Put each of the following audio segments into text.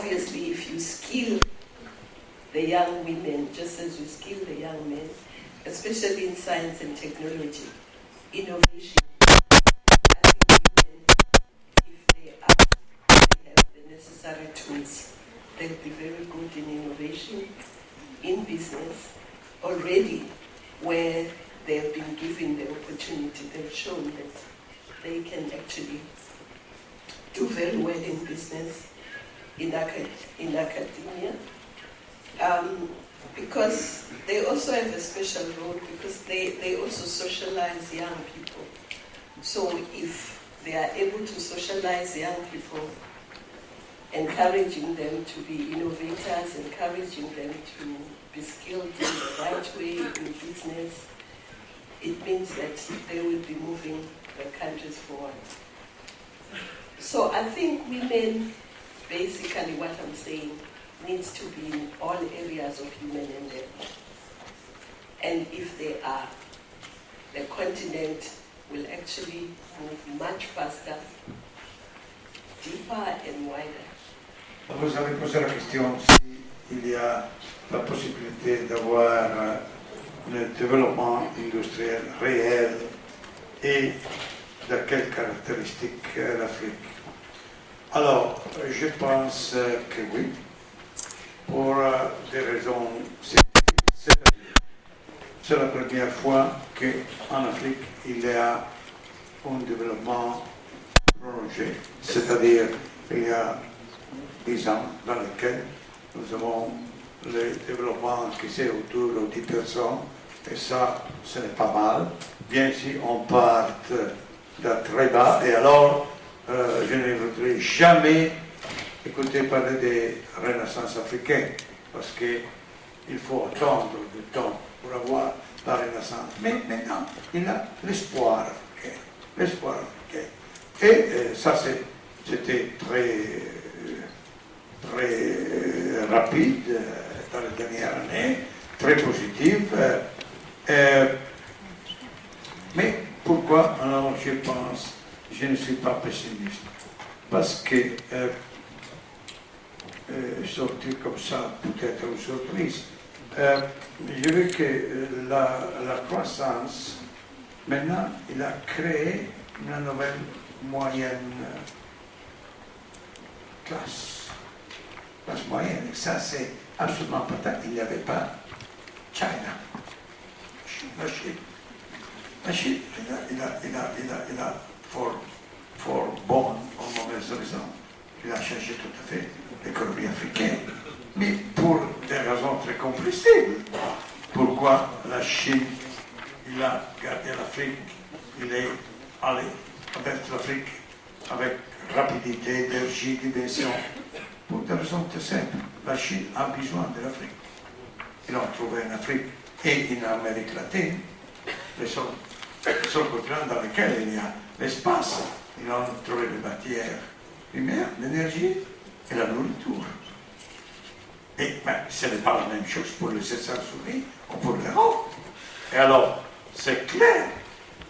obviously, if you skill the young women, just as you skill the young men, especially in science and technology, innovation, I think women, if they have the necessary tools, they'll be very good in innovation, in business, already where they have been given the opportunity, they've shown that they can actually do very well in business, in academia, because they also have a special role because they also socialize young people. So if they are able to socialize young people, encouraging them to be innovators, encouraging them to be skilled in the right way in business, it means that they will be moving the countries forward. So I think women, basically what I'm saying, needs to be in all areas of human endeavor. And if they are, the continent will actually move much faster, deeper and wider. Vous avez posé la question s'il y a la possibilité d'avoir le développement industriel réel et de quelles caractéristiques l'Afrique. Alors, je pense que oui, pour des raisons scientifiques. C'est la première fois qu'en Afrique, il y a un développement prolongé, c'est-à-dire il y a 10 ans dans lesquels nous avons le développement qui c'est autour de 10%, et ça, ce n'est pas mal, bien si on part de très bas, et alors je ne voudrais jamais écouter parler des renaissances africaines, parce qu'il faut attendre du temps pour avoir la renaissance. Mais maintenant, il y a l'espoir africain, l'espoir africain. Et ça, c'était très rapide dans les dernières années, très positif. Mais pourquoi alors je pense, je ne suis pas pessimiste? Parce que sortir comme ça peut être une surprise. Je veux que la croissance, maintenant, il a créé une nouvelle moyenne classe moyenne. Et ça, c'est absolument pas tant. Il n'y avait pas China. La Chine, il a fort bon en mauvaise raison. Il a changé tout à fait l'économie africaine. Mais pour des raisons très compréhensibles. Pourquoi la Chine, il a gardé l'Afrique, il est allé avec l'Afrique avec rapidité, énergie, dimension. Pour des raisons très simples. La Chine a besoin de l'Afrique. Ils ont trouvé en Afrique et en Amérique latine le seul continent dans lequel il y a l'espace. Ils ont trouvé les matières primaires, l'énergie et la nourriture. Et ce n'est pas la même chose pour les États-Unis ou pour l'Europe. Et alors, c'est clair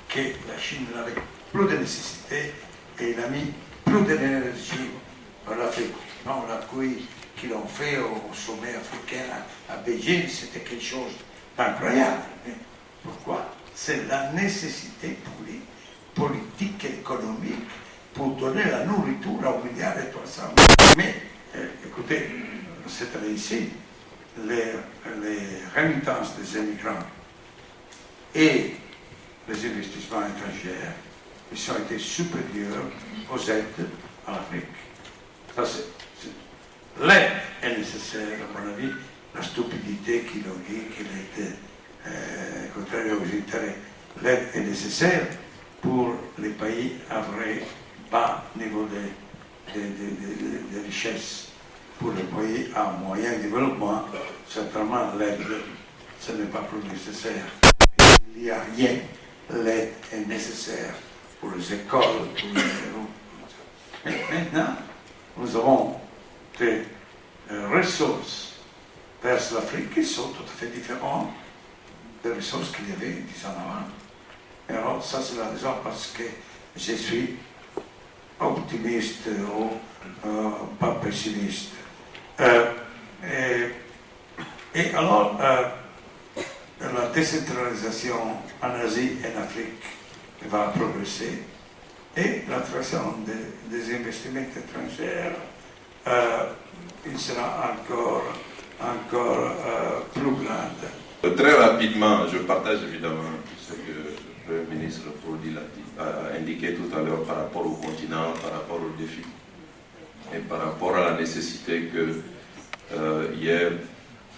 que la Chine n'avait plus de nécessité et il a mis plus d'énergie dans l'Afrique. Non, l'accueil qu'ils ont fait au sommet africain à Beijing, c'était quelque chose d'incroyable. Pourquoi? C'est la nécessité politique et économique pour donner la nourriture à 1,3 milliard. Mais, écoutez, c'était ici, les remittances des immigrants et les investissements étrangers, ils ont été supérieurs aux aides à l'Afrique. L'aide est nécessaire, à mon avis, la stupidité qui nous dit qu'il était contraire aux intérêts. L'aide est nécessaire pour les pays à vrai bas niveau de richesse. Pour les pays à moyen développement, certainement l'aide, ce n'est pas plus nécessaire. Il n'y a rien, l'aide est nécessaire pour les écoles, pour les bureaux. Mais maintenant, nous avons des ressources vers l'Afrique qui sont tout à fait différentes des ressources qu'il y avait 10 ans avant. Et alors, ça c'est la raison parce que je suis optimiste ou pas pessimiste. Et alors, la décentralisation en Asie et en Afrique va progresser et l'attraction des investissements étrangers il sera encore plus grande. Très rapidement, je partage évidemment ce que le Premier ministre Prodi a indiqué tout à l'heure par rapport au continent, par rapport aux défis et par rapport à la nécessité qu'il y ait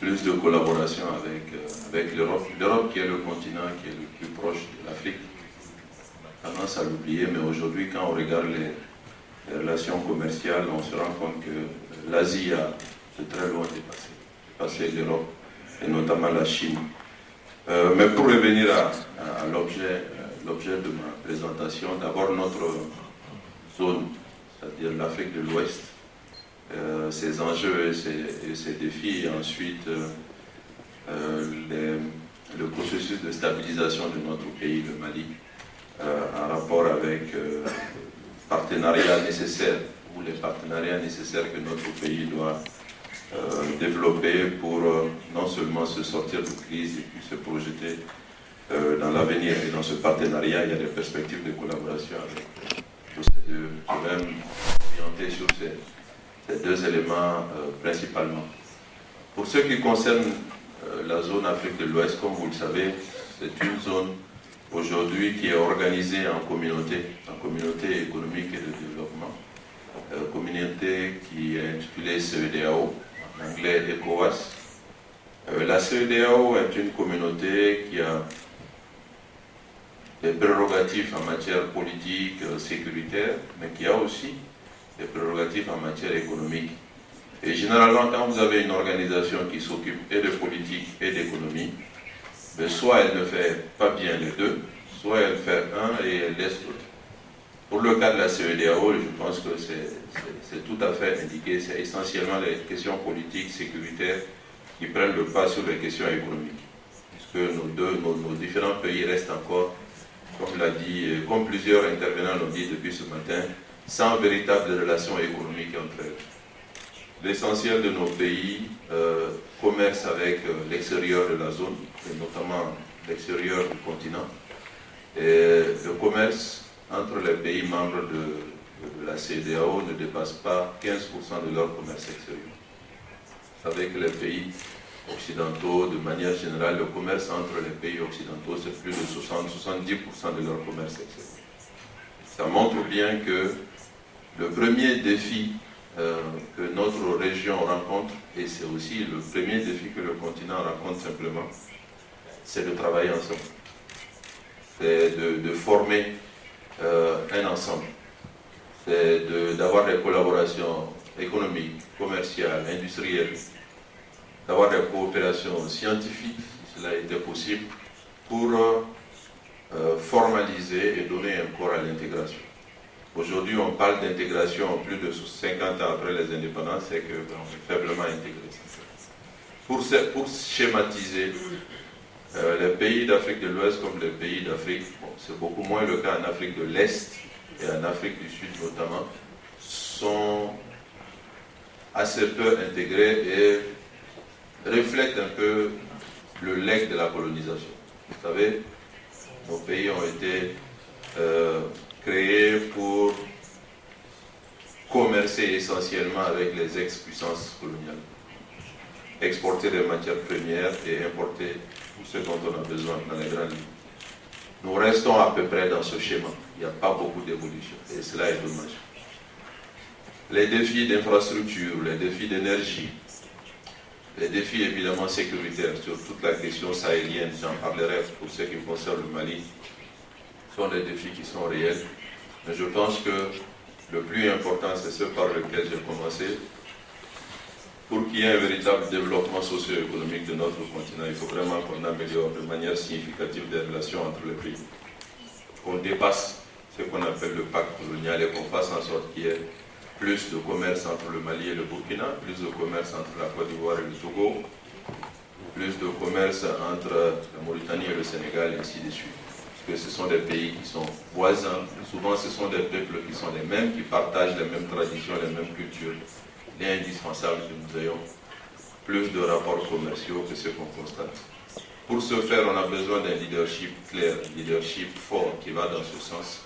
plus de collaboration avec l'Europe. L'Europe qui est le continent qui est le plus proche de l'Afrique. Tendance à l'oublier, mais aujourd'hui, quand on regarde les relations commerciales, on se rend compte que l'Asie a de très loin dépassé l'Europe, et notamment la Chine. Mais pour revenir à l'objet de ma présentation, d'abord notre zone, c'est-à-dire l'Afrique de l'Ouest, ses enjeux et ses défis, et ensuite le processus de stabilisation de notre pays, le Mali, en rapport avec partenariats nécessaires, ou les partenariats nécessaires que notre pays doit développer pour non seulement se sortir de crise et puis se projeter dans l'avenir. Et dans ce partenariat, il y a des perspectives de collaboration avec tous ces deux. Je vais m'orienter sur ces deux éléments principalement. Pour ce qui concerne la zone Afrique de l'Ouest, comme vous le savez, c'est une zone aujourd'hui qui est organisée en communauté économique et de développement. Communauté qui est intitulée CEDEAO, en anglais ECOWAS. La CEDEAO est une communauté qui a des prérogatives en matière politique, sécuritaire, mais qui a aussi des prérogatives en matière économique. Et généralement, quand vous avez une organisation qui s'occupe et de politique et d'économie, soit elle ne fait pas bien les deux, soit elle fait un et elle laisse l'autre. Pour le cas de la CEDEAO, je pense que c'est tout à fait indiqué, c'est essentiellement les questions politiques, sécuritaires qui prennent le pas sur les questions économiques. Puisque nos différents pays restent encore, comme plusieurs intervenants l'ont dit depuis ce matin, sans véritable relation économique entre eux. L'essentiel de nos pays commerce avec l'extérieur de la zone, et notamment l'extérieur du continent. Et le commerce entre les pays membres de la CEDEAO ne dépasse pas 15% de leur commerce extérieur. Vous savez que les pays occidentaux, de manière générale, le commerce entre les pays occidentaux, c'est plus de 60-70% de leur commerce extérieur. Ça montre bien que le premier défi que notre région rencontre, et c'est aussi le premier défi que le continent rencontre simplement, c'est de travailler ensemble. C'est de former un ensemble. C'est d'avoir des collaborations économiques, commerciales, industrielles, d'avoir des coopérations scientifiques, si cela était possible, pour formaliser et donner un corps à l'intégration. Aujourd'hui, on parle d'intégration plus de 50 ans après les indépendances, c'est qu'on est faiblement intégré. Pour schématiser, les pays d'Afrique de l'Ouest comme les pays d'Afrique, c'est beaucoup moins le cas en Afrique de l'Est et en Afrique du Sud notamment, sont assez peu intégrés et reflètent un peu le legs de la colonisation. Vous savez, nos pays ont été créés pour commercer essentiellement avec les ex-puissances coloniales, exporter des matières premières et importer tout ce dont on a besoin dans les grandes lignes. Nous restons à peu près dans ce schéma. Il n'y a pas beaucoup d'évolution et cela est dommage. Les défis d'infrastructure, les défis d'énergie, les défis évidemment sécuritaires sur toute la question sahélienne, j'en parlerai pour ce qui concerne le Mali, sont des défis qui sont réels. Mais je pense que le plus important, c'est ce par lequel j'ai commencé. Pour qu'il y ait un véritable développement socio-économique de notre continent, il faut vraiment qu'on améliore de manière significative les relations entre les pays. Qu'on dépasse ce qu'on appelle le pacte colonial et qu'on fasse en sorte qu'il y ait plus de commerce entre le Mali et le Burkina, plus de commerce entre la Côte d'Ivoire et le Togo, plus de commerce entre la Mauritanie et le Sénégal, et ainsi de suite. Parce que ce sont des pays qui sont voisins, souvent ce sont des peuples qui sont les mêmes, qui partagent les mêmes traditions, les mêmes cultures. il est indispensable que nous ayons plus de rapports commerciaux que ce qu'on constate. Pour ce faire, on a besoin d'un leadership clair, un leadership fort qui va dans ce sens.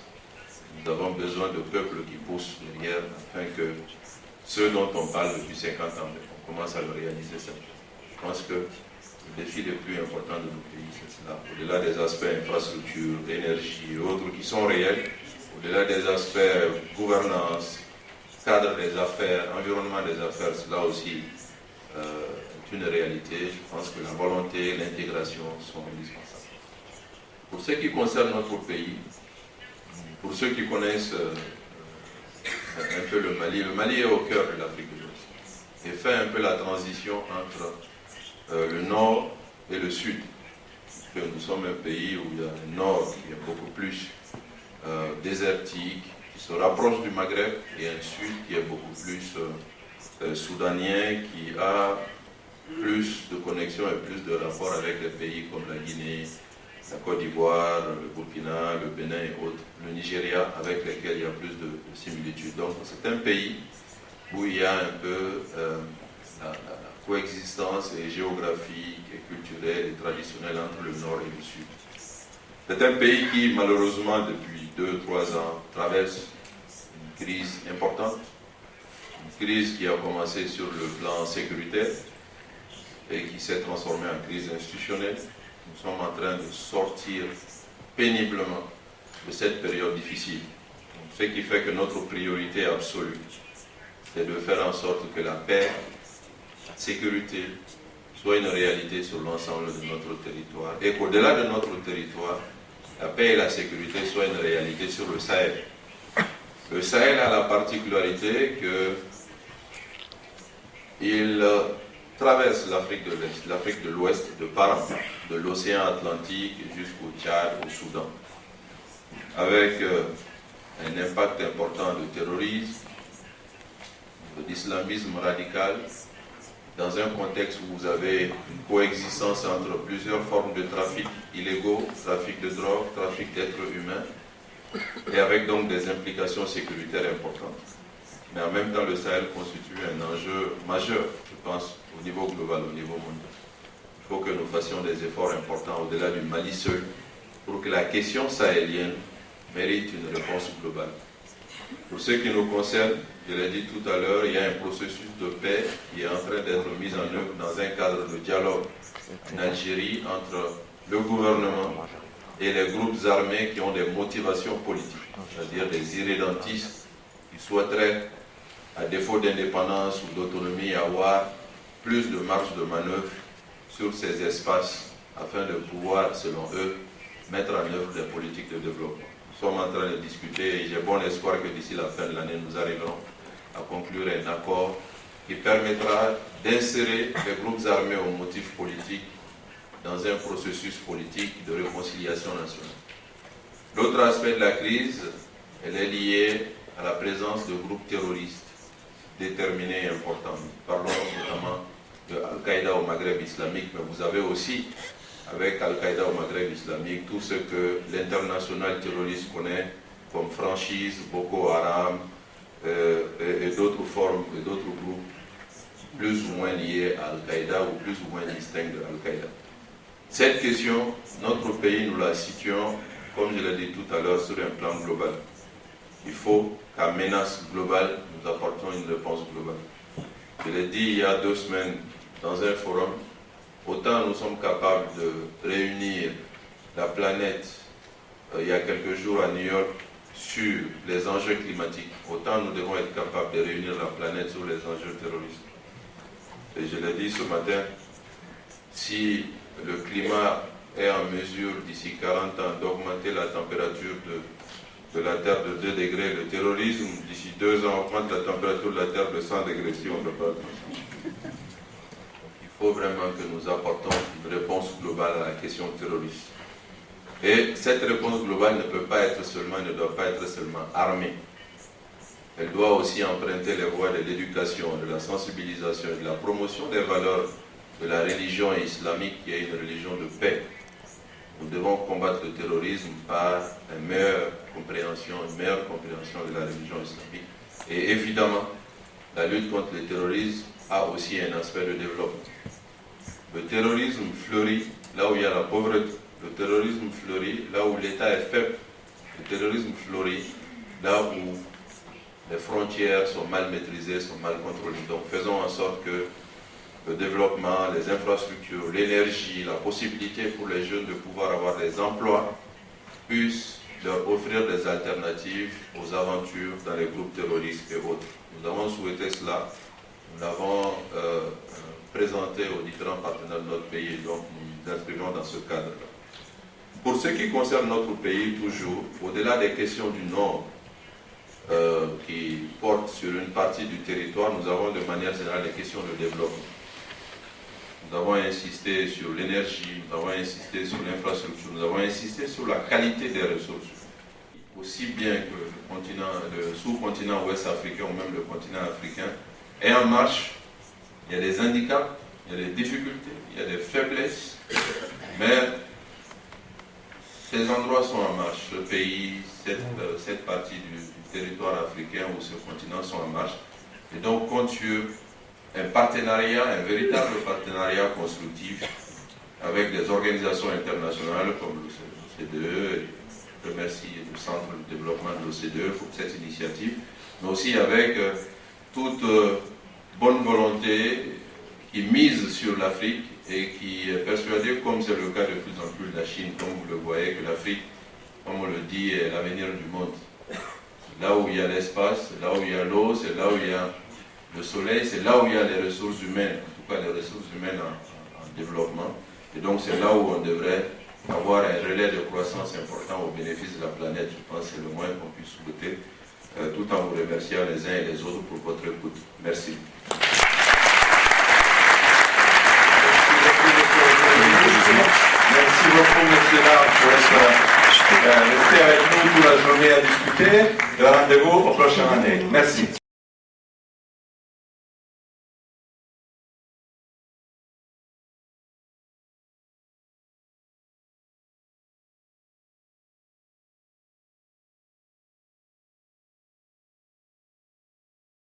Nous avons besoin de peuples qui poussent derrière afin que ce dont on parle depuis 50 ans, on commence à le réaliser ça. Je pense que le défi le plus important de nos pays, c'est cela. Au-delà des aspects infrastructure, énergie et autres qui sont réels, au-delà des aspects gouvernance, cadre des affaires, environnement des affaires, cela aussi est une réalité. Je pense que la volonté et l'intégration sont indispensables. Pour ce qui concerne notre pays, pour ceux qui connaissent un peu le Mali est au cœur de l'Afrique de l'Ouest et fait un peu la transition entre le nord et le sud. Nous sommes un pays où il y a un nord qui est beaucoup plus désertique, qui se rapproche du Maghreb, et un sud qui est beaucoup plus soudanien, qui a plus de connexions et plus de rapports avec des pays comme la Guinée, la Côte d'Ivoire, le Burkina, le Bénin et autres, le Nigeria, avec lesquels il y a plus de similitudes. Donc c'est un pays où il y a un peu la coexistence et géographique et culturelle et traditionnelle entre le nord et le sud. C'est un pays qui, malheureusement, depuis 2-3 ans, traverse une crise importante, une crise qui a commencé sur le plan sécuritaire et qui s'est transformée en crise institutionnelle. Nous sommes en train de sortir péniblement de cette période difficile. Ce qui fait que notre priorité absolue, c'est de faire en sorte que la paix, la sécurité, soit une réalité sur l'ensemble de notre territoire et qu'au-delà de notre territoire, la paix et la sécurité soient une réalité sur le Sahel. Le Sahel a la particularité qu'il traverse l'Afrique de l'Est, l'Afrique de l'Ouest de part en part, de l'océan Atlantique jusqu'au Tchad, au Soudan, avec un impact important de terrorisme, d'islamisme radical, dans un contexte où vous avez une coexistence entre plusieurs formes de trafic illégaux, trafic de drogue, trafic d'êtres humains, et avec donc des implications sécuritaires importantes. Mais en même temps, le Sahel constitue un enjeu majeur, je pense, au niveau global, au niveau mondial. Il faut que nous fassions des efforts importants au-delà du Mali seul pour que la question sahélienne mérite une réponse globale. Pour ce qui nous concerne, je l'ai dit tout à l'heure, il y a un processus de paix qui est en train d'être mis en œuvre dans un cadre de dialogue en Algérie entre le gouvernement et les groupes armés qui ont des motivations politiques, c'est-à-dire des irrédentistes qui souhaiteraient, à défaut d'indépendance ou d'autonomie, avoir plus de marge de manœuvre sur ces espaces afin de pouvoir, selon eux, mettre en œuvre des politiques de développement. Nous sommes en train de discuter et j'ai bon espoir que d'ici la fin de l'année, nous arriverons à conclure un accord qui permettra d'insérer les groupes armés aux motifs politiques dans un processus politique de réconciliation nationale. L'autre aspect de la crise, elle est liée à la présence de groupes terroristes déterminés et importants. Nous parlons notamment de Al-Qaïda au Maghreb islamique, mais vous avez aussi, avec Al-Qaïda au Maghreb islamique, tout ce que l'international terroriste connaît comme franchise, Boko Haram et d'autres formes, et d'autres groupes plus ou moins liés à Al-Qaïda ou plus ou moins distincts de Al-Qaïda. Cette question, notre pays, nous la situons, comme je l'ai dit tout à l'heure, sur un plan global. Il faut qu'à menace globale, nous apportions une réponse globale. Je l'ai dit il y a 2 semaines dans un forum, autant nous sommes capables de réunir la planète il y a quelques jours à New York sur les enjeux climatiques, autant nous devons être capables de réunir la planète sur les enjeux terroristes. Et je l'ai dit ce matin, si le climat est en mesure d'ici 40 ans d'augmenter la température de la Terre de 2 degrés, le terrorisme d'ici 2 ans augmente la température de la Terre de 100 degrés si on ne fait pas attention. Il faut vraiment que nous apportons une réponse globale à la question terroriste. Et cette réponse globale ne peut pas être seulement, ne doit pas être seulement armée. Elle doit aussi emprunter les voies de l'éducation, de la sensibilisation et de la promotion des valeurs de la religion islamique qui est une religion de paix. Nous devons combattre le terrorisme par une meilleure compréhension de la religion islamique. Et évidemment, la lutte contre le terrorisme a aussi un aspect de développement. Le terrorisme fleurit là où il y a la pauvreté. Le terrorisme fleurit là où l'État est faible. Le terrorisme fleurit là où les frontières sont mal maîtrisées, sont mal contrôlées. Donc faisons en sorte que le développement, les infrastructures, l'énergie, la possibilité pour les jeunes de pouvoir avoir des emplois puissent leur offrir des alternatives aux aventures dans les groupes terroristes et autres. Nous avons souhaité cela, nous l'avons présenté aux différents partenaires de notre pays et donc nous nous inscrivons dans ce cadre-là. Pour ce qui concerne notre pays, toujours, au-delà des questions du Nord qui portent sur une partie du territoire, nous avons de manière générale des questions de développement. Nous avons insisté sur l'énergie, nous avons insisté sur l'infrastructure, nous avons insisté sur la qualité des ressources. Aussi bien que le sous-continent ouest africain ou même le continent africain est en marche. Il y a des handicaps, il y a des difficultés, il y a des faiblesses, mais ces endroits sont en marche. Ce pays, cette partie du territoire africain ou ce continent sont en marche. Et donc compte sur un partenariat, un véritable partenariat constructif avec des organisations internationales comme l'OCDE. Je remercie le Centre de développement de l'OCDE pour cette initiative, mais aussi avec toute bonne volonté qui mise sur l'Afrique et qui est persuadée, comme c'est le cas de plus en plus de la Chine, comme vous le voyez, que l'Afrique, comme on le dit, est l'avenir du monde. Là où il y a l'espace, là où il y a l'eau, c'est là où il y a le soleil, c'est là où il y a les ressources humaines, en tout cas les ressources humaines en développement. Et donc c'est là où on devrait avoir un relais de croissance important au bénéfice de la planète. Je pense que c'est le moins qu'on puisse souhaiter, tout en vous remerciant les uns et les autres pour votre écoute. Merci. Merci beaucoup, monsieur Lam, pour rester avec nous toute la journée à discuter. Le rendez-vous au prochain année. Merci.